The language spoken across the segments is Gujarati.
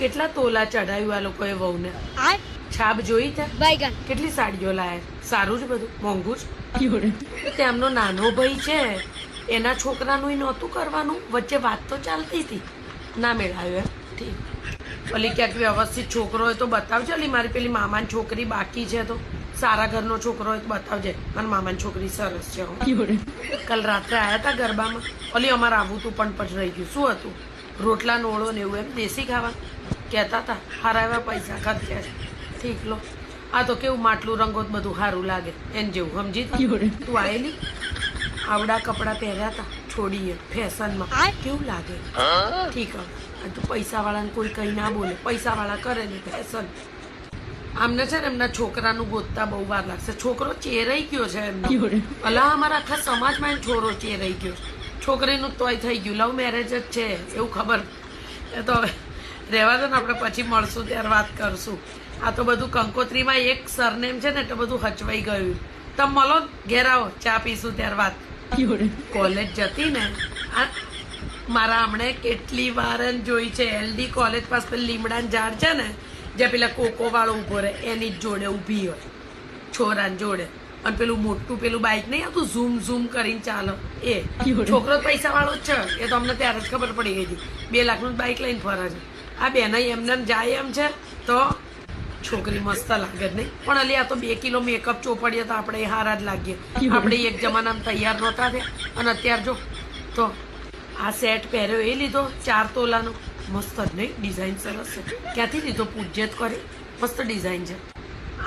કેટલા તોલા ચડાવ્યું આ લોકોએ વહુને? છાપ જોઈ તે? કેટલી સાડીઓ લાયા? સારું જ બધું, મોંઘું જ. તેમનો નાનો ભાઈ છે, એના છોકરાનું નહોતું કરવાનું, વચ્ચે વાત તો ચાલતી હતી, ના મેળાવ્યો. ઠીક, ઓલી ક્યાંક વ્યવસ્થિત છોકરો હોય તો બતાવજો. ઓલી મારી પેલી મામાની છોકરી બાકી છે, તો સારા ઘરનો છોકરો હોય તો બતાવજે. મારી મામાની છોકરી સરસ છે. કાલ રાત્રે આવ્યા હતા ગરબામાં. ઓલી અમારે આવું તું પણ પછી રહી ગયું. શું હતું? રોટલા નોળો ને એવું એમ દેશી ખાવા કહેતા હતા. હારા એવા પૈસા ખર્ચ્યા છે. ઠીક લો. આ તો કેવું માટલું રંગોત બધું સારું લાગે એને જેવું, સમજી તું આવેલી? આવડા કપડાં પહેર્યા હતા છોડીએ ફેશનમાં, કેવું લાગે? ઠીક હવે તું પૈસાવાળાને કોઈ કંઈ ના બોલે, પૈસાવાળા કરે ને ફેશન. આમને છે ને એમના છોકરાનું ગોતતા બહુ વાર લાગશે. છોકરો ચેરાઈ ગયો છે એમનો. અલા અમારા આખા સમાજમાં એમ છોરો ચેરાઈ ગયો. છોકરીનું તોય થઈ ગયું, લવ મેરેજ જ છે એવું ખબર. એ તો હવે રહેવા દો ને, આપણે પછી મળશું ત્યારે વાત કરશું. આ તો બધું કંકોત્રીમાં એક સરનેમ છે ને એટલે બધું હચવાઈ ગયું. તમે મળો ઘેર આવો, ચા પીશું ત્યારે વાત. કોલેજ જતી ને, મારા હમણે કેટલી વાર જોઈ છે. LD કોલેજ પાસે પેલી લીમડાનું ઝાડ છે ને, જ્યાં પેલા કોકો વાળો ઉભો રહે એની જ જોડે ઊભી હોય, છોરાની જોડે. અને પેલું મોટું પેલું બાઇક નહીં આવતું ઝૂમ ઝૂમ કરીને ચાલો, એ છોકરો પૈસા વાળો જ છે. એ તો અમને ત્યારે જ ખબર પડી ગઈ હતી. 2 લાખનું બાઇક લઈને ફરે છે. આ બેનાઈ એમને જાય એમ છે તો છોકરી મસ્ત લાગે જ નહીં. પણ અલી આ તો 2 કિલો મેકઅપ ચોપડીએ તો આપણે હારા જ લાગીએ. આપણે એક જમાનામાં તૈયાર નહોતા થયા, અને અત્યારે જો તો આ સેટ પહેર્યો એ લીધો 4 તોલાનો. મસ્ત જ નહીં? ડિઝાઇન સરસ છે. ક્યાંથી લીધો? પૂજ્ય જ કરી, મસ્ત ડિઝાઇન છે.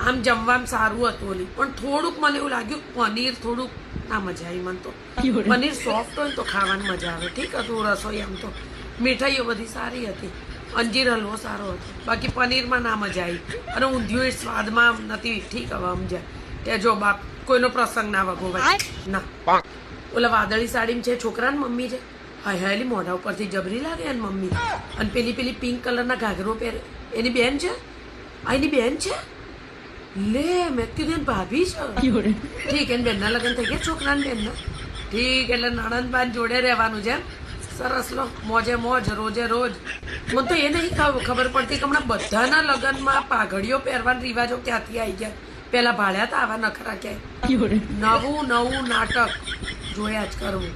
આમ જમવામાં સારું હતું ઓલી, પણ થોડુંક મને એવું લાગ્યું પનીર થોડુંક ના મજા આવી મને તો. પનીર સોફ્ટ હોય તો ખાવાની મજા આવે. ઠીક હતું રસોઈ, આમ તો મીઠાઈઓ બધી સારી હતી. અંજીર હલવો સારો હતો, બાકી પનીરમાં ના મજા આવી. અને ઊંધિયું સ્વાદમાં નથી. ઠીક હવે સમજ્યા. ત્યાં જો બાપ કોઈનો પ્રસંગ ના વગોવાય ના. ઓલા વાદળી સાડીમાં છે છોકરાની મમ્મી છે. હાય હાય, એલી મોઢા ઉપરથી જબરી લાગે એની મમ્મી. અને પેલી પિંક કલરના ઘાઘરો પહેરે એની બેન છે. આ એની બેન છે? લે, મેં કીધું એની ભાભી છે. ઠીક, એની બેનના લગ્ન થઈ ગયા છોકરાની બેનના. ઠીક, એટલે નણંદબાન જોડે રહેવાનું છે. સરસ લો, મોજે મોજ, રોજે રોજ. મને તો એ નહીં ખબર પડતી કે હમણાં બધાના લગ્નમાં પાઘડીઓ પહેરવાના રિવાજો ક્યાંથી આવી ગયા. પેલા ભાડ્યા હતા આવા નખરા ક્યાંય. નવું નાટક જોયા જ કરવું.